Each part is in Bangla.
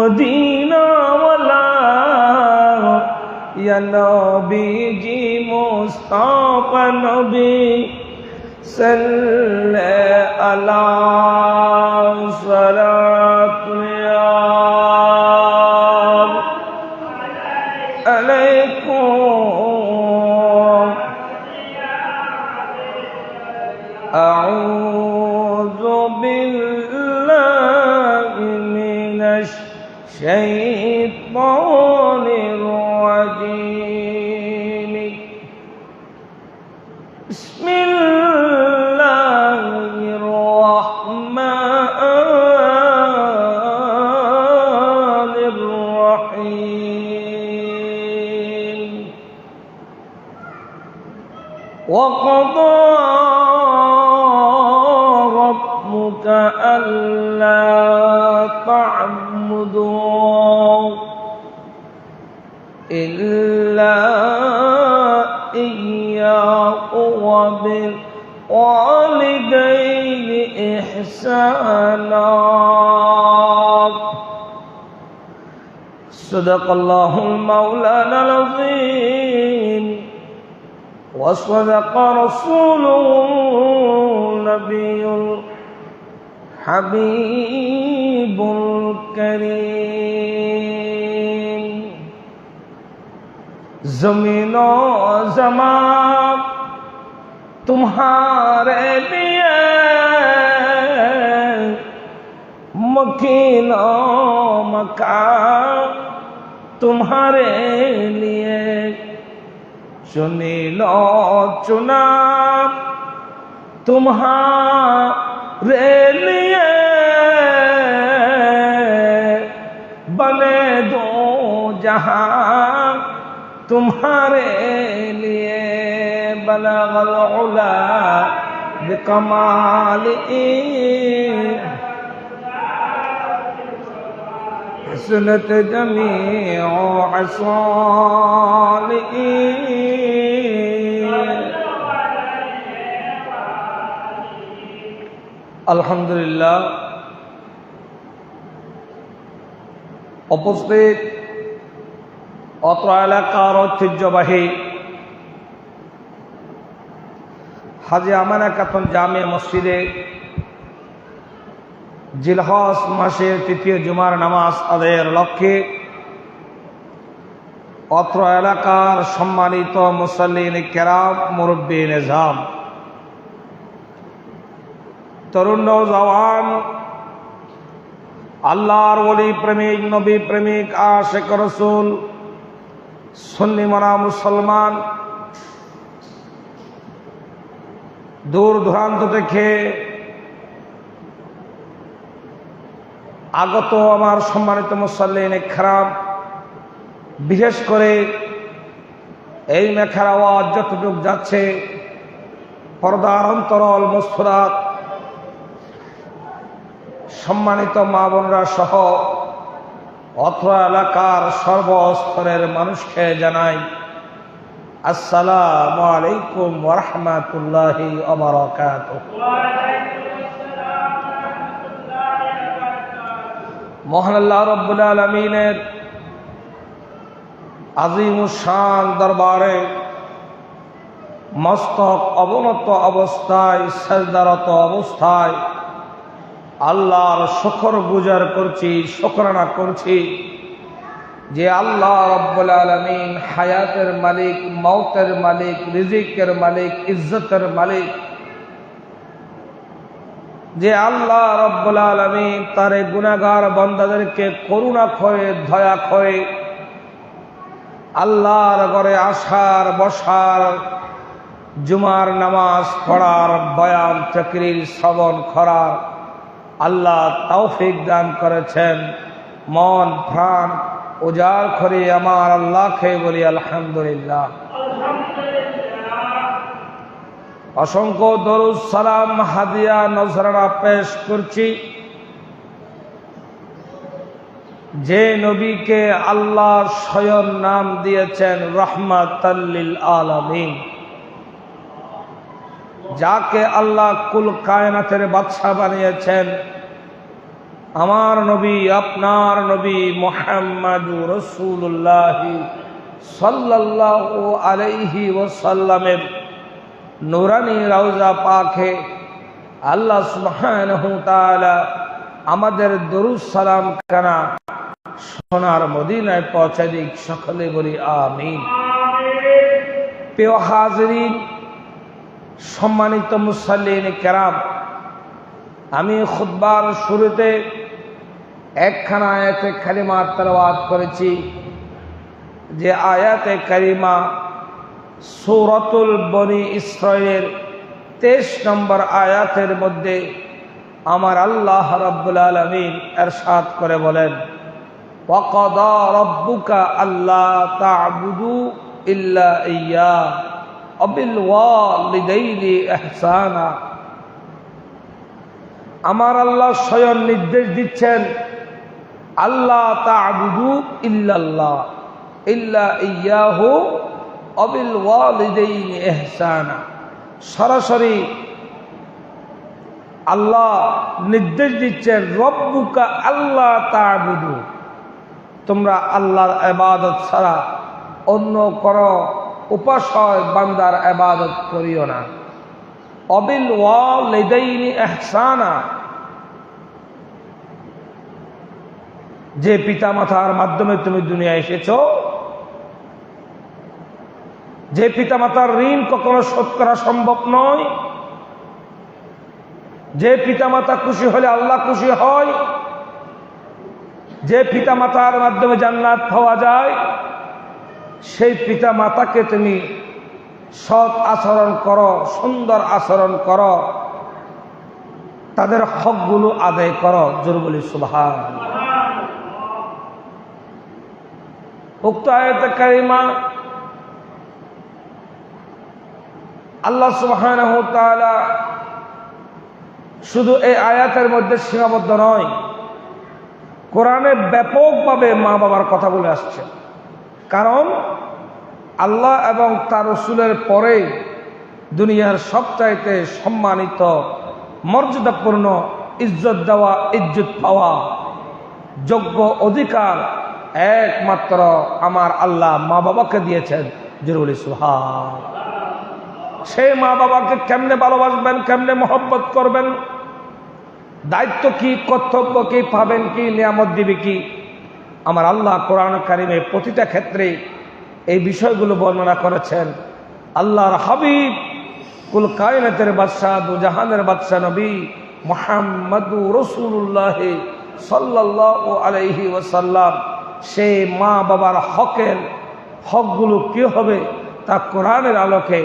मदीना वाला या नबी जी मुस्तफा नबी सल्लल्लाहु अलैकुम अऊज़ु बिल्लाहि मिनश शैतानिर रजीम बिस्मिल्लाहिर रहमानिर रहीम वक़ज़ा रब्बुक अल्ला تعبدوا إلا إياه وبالوالدين إحسانا صدق الله مولانا العظيم وصدق رسوله النبي حبيب الكريم ज़मीन और ज़मान तुम्हारे लिए मकीन और मकान तुम्हारे लिए चुनी लो चुना तुम्हारे लिए बने दो जहां तुम्हारे लिए बलगल उला बिकमालिही हसनत जमीउ असालिही अल्हम्दुलिल्लाह उपस्थित অত্র এলাকার ঐতিহ্যবাহী হাজী আমানা খাতুন জামে মসজিদে জিলহজ মাসের তৃতীয় জুমার নামাজ আদায়ের লক্ষ্যে অত্র এলাকার সম্মানিত মুসল্লিন কেরাম মুরব্বী নিজাম তরুণ নওজওয়ান আল্লাহর ওলি প্রেমিক নবী প্রেমিক আশিক রাসূল সুন্নি মনা মুসলমান দূর দূরান্ত থেকে আগত আমার সম্মানিত মুসল্লিন ইকরাম, বিশেষ করে এই মেখার আওয়াজ যতটুক যাচ্ছে পর্দার অন্তরাল মুসফুরাত সম্মানিত মা বোনরা সহ অত্র এলাকার সর্বস্তরের মানুষকে জানাই আসসালামু আলাইকুম ওয়া রাহমাতুল্লাহি ওয়া বারাকাতুহু। মহান আল্লাহ রাব্বুল আলামিনের আজিমুশ শান দরবারে মস্তক অবনত অবস্থায় সাজদারত অবস্থায় আল্লাহর শুকর গুজার করছি, শুকরানা করছি যে আল্লাহ রাব্বুল আলামিন হায়াতের মালিক, মৌতের মালিক, রিজিকের মালিক, ইজ্জতের মালিক, যে আল্লাহ রাব্বুল আলামিন তার গুনাহগার বান্দাদেরকে করুণা করে দয়া করে আল্লাহর ঘরে আসার বসার, জুমার নামাজ পড়ার, বয়ান তাকরীর শ্রবণ করার আল্লাহ তৌফিক দান করেছেন। মন প্রাণ উজাড় করে আমার আল্লাহকে বলি আলহামদুলিল্লাহ। অসংখ্য দরুদ সালাম হাদিয়া নজরানা পেশ করছি যে নবীকে আল্লাহ স্বয়ং নাম দিয়েছেন রাহমাতাল লিল আলামিন, যাকে আল্লাহ কুল কায়নাতের বাদশা বানিয়েছেন, আমার নবী আপনার নবী মুহাম্মাদুর রাসূলুল্লাহ সাল্লাল্লাহু আলাইহি ওয়াসাল্লামের নূরানি রওজা পাকে আল্লাহ সুবহানাহু তাআলা আমাদের দরুদ সালাম কানা সোনার মদিনায় পৌঁছে দিক। সকলে বলি আমিন। প্রিয় হাজিরিন, সম্মানিত মুসাল্লিন কেরাম, আমি খুতবার শুরুতে একখানা আয়াতে কারিমা তেলাওয়াত করেছি, যে আয়াতে কারিমা সূরাতুল বনি ইসরাঈলের 23 নম্বর আয়াতের মধ্যে আমার আল্লাহ রাব্বুল আলামিন ইরশাদ করে বলেন, ওয়াকাদা রাব্বুকা আল্লা তা'বুদু ইল্লা ইয়্যা ওয়া বিল ওয়ালিদাইনি ইহসানা। আমার আল্লাহ স্বয়ং নির্দেশ দিচ্ছেন, আল্লাহ তা'বুদু ইল্লাল্লাহ ইল্লা ইয়্যাহু ওয়া বিল ওয়ালিদাইনি ইহসানা। সরাসরি আল্লাহ নির্দেশ দিচ্ছেন, রব্বুকা আল্লাহ তা'বুদু, তোমরা আল্লাহর ইবাদত ছাড়া অন্য কোনো উপাসক বান্দার ইবাদত করিও না। অবিল ওয়ালিদাইনি ইহসানা, যে পিতামাতার মাধ্যমে তুমি দুনিয়ায় এসেছো, যে পিতামাতার ঋণ কখনো শোধ করা সম্ভব নয়, যে পিতামাতা খুশি হলে আল্লাহ খুশি হয়, যে পিতামাতার মাধ্যমে জান্নাত পাওয়া যায়, সেই পিতামাতাকে তুমি সৎ আচরণ করো, সুন্দর আচরণ করো, তাদের হকগুলো আদায় করো। জোরে বলি সুবহানাল্লাহ। উক্ত আয়াতে কারিমা আল্লাহ সুবহানাহু ওয়া তাআলা শুধু এই আয়াতের মধ্যে সীমাবদ্ধ নয়, কোরআনে ব্যাপকভাবে মা বাবার কথা বলে আসছে। কারণ আল্লাহ এবং তার রাসূলের পরে দুনিয়ার সবচাইতে সম্মানিত, মর্যাদাপূর্ণ, ইজ্জত দেওয়া, ইজ্জত পাওয়া যোগ্য অধিকার একমাত্র আমার আল্লাহ মা বাবাকে দিয়েছেন। জোরে বলি সুবহানাল্লাহ। সেই মা বাবাকে কেমনে ভালোবাসবেন, কেমনে মহব্বত করবেন, দায়িত্ব কি, কর্তব্য কি, পাবেন কি, নিয়ামত দিবে কি, আমার আল্লাহ কোরআন কারিমে প্রতিটা ক্ষেত্রে এই বিষয়গুলো বর্ণনা করেছেন। আল্লাহর হাবিব কুল কায়নাতের বাদশাহ, দুজাহানের বাদশাহ নবী মুহাম্মাদুর রাসূলুল্লাহ সাল্লাল্লাহু আলাইহি ওয়াসাল্লাম সেই মা বাবার হকগুলো কি হবে তা কোরআনের আলোকে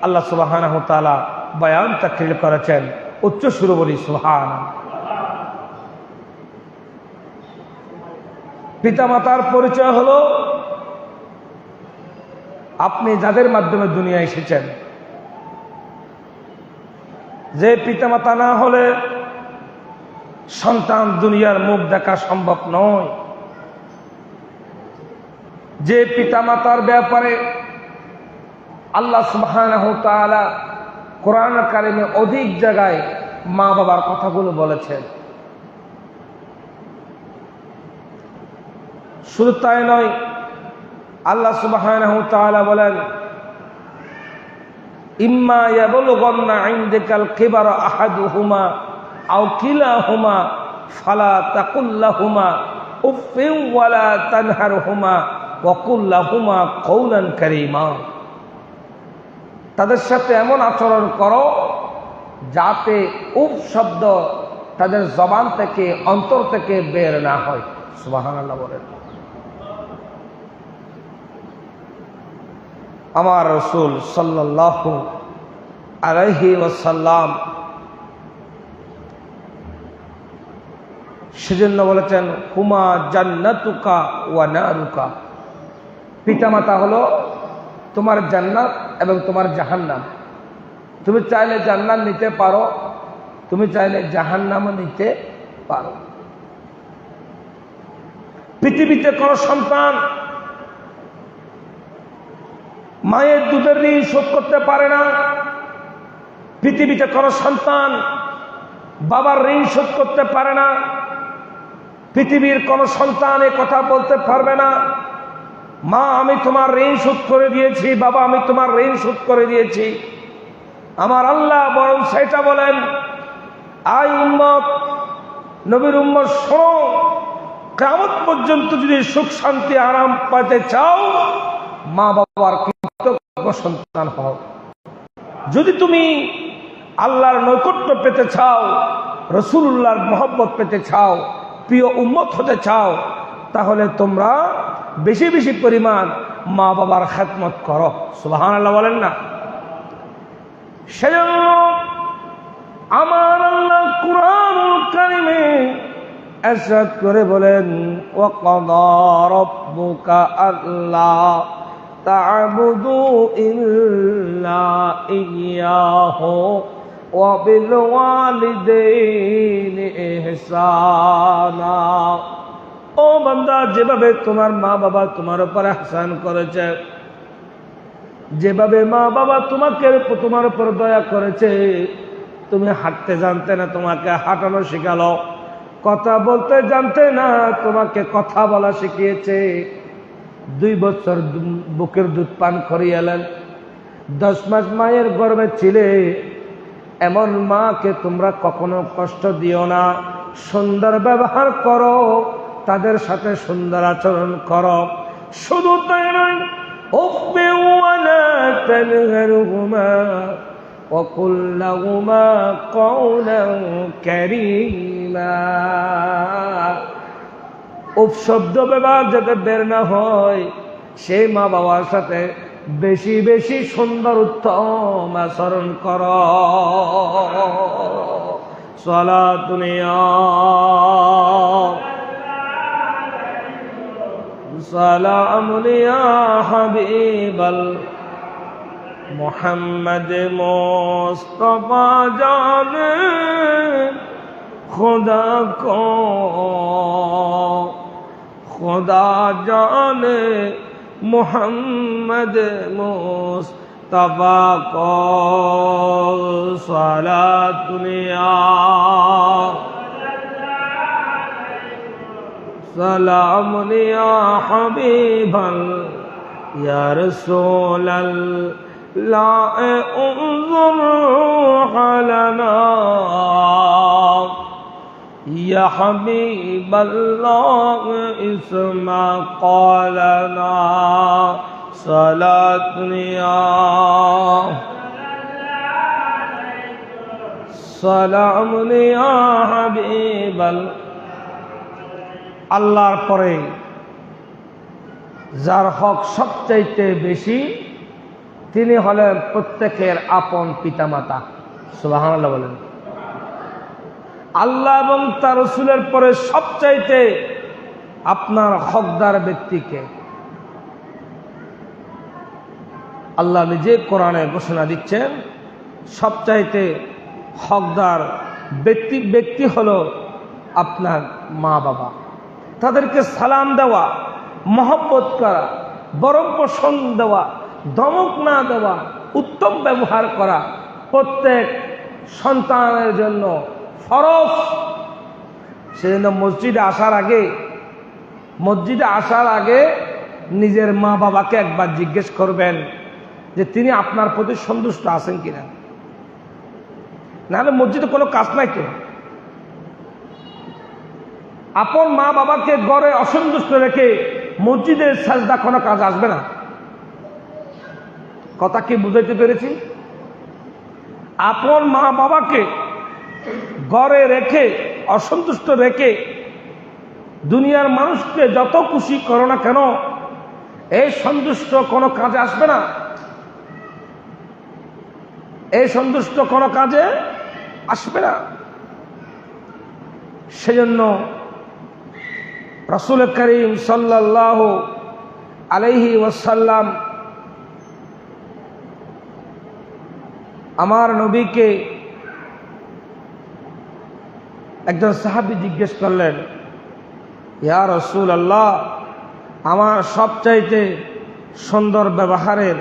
আল্লাহ সুবহানাহু ওয়া তাআলা বয়ান তাকরীর করেছেন। উচ্চ সুরে বলি সুবহানাল্লাহ। পিতামাতার পরিচয় হলো আপনি যাদের মাধ্যমে দুনিয়া এসেছেন। যে পিতামাতা না হলে সন্তান দুনিয়ার মুখ দেখা সম্ভব নয়। যে পিতামাতার ব্যাপারে আল্লাহ সুবহানাহু ওয়া তাআলা কোরআন কারিমে অধিক জায়গায় মা বাবার কথাগুলো বলেছেন। শুধু তাই নয়, আল্লাহ সুবহানাহু ওয়া তাআলা বলেন, ইম্মা ইয়াবলুগান্না ইনদাকাল কিবারা আহাদুহুমা আও কিলাহুমা ফালা তাকুল লাহুমা উফিন ওয়ালা তানহারহুমা ওয়া কুল লাহুমা কওলান কারীমা। তাদের সাথে এমন আচরণ করো যাতে উফ শব্দ তাদের জবান থেকে, অন্তর থেকে বের না হয়। সুবহানাল্লাহ বলেন। আমার রাসূল সাল্লাল্লাহু আলাইহি ওয়াসাল্লাম সেজন্য বলেছেন, হুমা জান্নাতুকা ওয়া নারুকা। পিতামাতা হলো তোমার জান্নাত এবং তোমার জাহান্নাম। তুমি চাইলে জান্নাত নিতে পারো, তুমি চাইলে জাহান্নামও নিতে পারো। পৃথিবীতে কোন সন্তান মায়ের দুধের ঋণ শোধ করতে পারে না। পৃথিবীতে কোন সন্তান বাবার ঋণ শোধ করতে পারে না। পৃথিবীর কোন সন্তান এ কথা বলতে পারবে না, মা আমি তোমার ঋণ শোধ করে দিয়েছি, বাবা আমি তোমার ঋণ শোধ করে দিয়েছি। আমার আল্লাহ বরং সেটা বলেন, আই উম্মত, নবীর উম্মত শোনো, কিয়ামত পর্যন্ত যদি সুখ শান্তি আরাম পেতে চাও, মা বাবার কৃতজ্ঞ সন্তান হও। যদি তুমি আল্লাহর নৈকট্য পেতে চাও, রাসূলুল্লাহর মহব্বত পেতে চাও, প্রিয় উম্মত হতে চাও, তাহলে তোমরা বেশি বেশি পরিমাণ মা বাবার খেদমত করো। সুবহানাল্লাহ বলেন না? সেজন্য আমার আল্লাহ কুরআনুল কারীমে ইরশাদ করে বলেন, ওয়াকাদা রাব্বুকা আল্লা তা'বুদু ইল্লা ইয়্যাহু ওয়া বিল ওয়ালিদাইনি ইহসানা। ও বান্দা, যেভাবে তোমার মা বাবা তোমার উপর ইহসান করেছে, যেভাবে মা বাবা তোমার উপর দয়া করেছে, তুমি হাঁটতে জানতে না, তোমাকে হাঁটানো শেখালো, কথা বলতে জানতে না, তোমাকে কথা বলা শিখিয়েছে, 2 বছর বুকের দুধ পান করিয়েলেন, 10 মাস মায়ের গর্ভে ছিলে, এমন মাকে তোমরা কখনো কষ্ট দিও না, সুন্দর ব্যবহার করো, তাদের সাথে সুন্দর আচরণ করো। শুধু তাই নয়, উফি ওয়ালা তানহারহুমা ওয়া কুল লাহুমা কওলান কারীমা। উফ শব্দ ব্যবহার যাতে বের না হয়, সেই মা বাবার সাথে বেশি বেশি সুন্দর উত্তম আচরণ করো। সালাতুন সালামুন ইয়া হাবিবাল মুহাম্মদ মুস্তাফা জানে खुदा को खुदा जाने मोहम्मद मुस्तफा को सलातुनिया सलामुनिया हबीबल या रसूलल्लाह उन्जुर हलना या हबीबल्लाह इस्मा क़ालना सलातुनिया सलामुनिया हबीबल। আল্লাহর পরে যার হক সবচাইতে বেশি, তিনি হলেন প্রত্যেকের আপন পিতামাতা। সুবহানাল্লাহ বলেন। আল্লাহ এবং তার রাসূলের পরে সবচাইতে আপনার হকদার ব্যক্তিকে আল্লাহ নিজে কোরআনে ঘোষণা দিচ্ছেন, সবচাইতে হকদার ব্যক্তি হলো আপনার মা বাবা। তাদেরকে সালাম দেওয়া, মহব্বত করা, বরং পোষণ দেওয়া, ধমক না দেওয়া, উত্তম ব্যবহার করা প্রত্যেক সন্তানের জন্য ফরজ। সেজন্য মসজিদে আসার আগে নিজের মা বাবাকে একবার জিজ্ঞেস করবেন যে তিনি আপনার প্রতি সন্তুষ্ট আছেন কিনা। নাহলে মসজিদে কোনো কাজ নাই তো। আপন মা বাবাকে ঘরে অসন্তুষ্ট রেখে মসজিদের সাজদা কোনো কাজ আসবে না। কথা কি বুঝাইতে পেরেছি? আপন মা বাবাকে ঘরে রেখে অসন্তুষ্ট রেখে দুনিয়ার মানুষকে যত খুশি করো না কেন, এই সন্তুষ্ট কোনো কাজে আসবে না, এই সন্তুষ্ট কোনো কাজে আসবে না। সেজন্য রাসূল করিম সাল্লাল্লাহু আলাইহি ওয়াসাল্লাম আমার নবীকে একজন সাহাবী জিজ্ঞেস করলেন, ইয়া রাসূলুল্লাহ, আমার সবচাইতে সুন্দর ব্যবহারের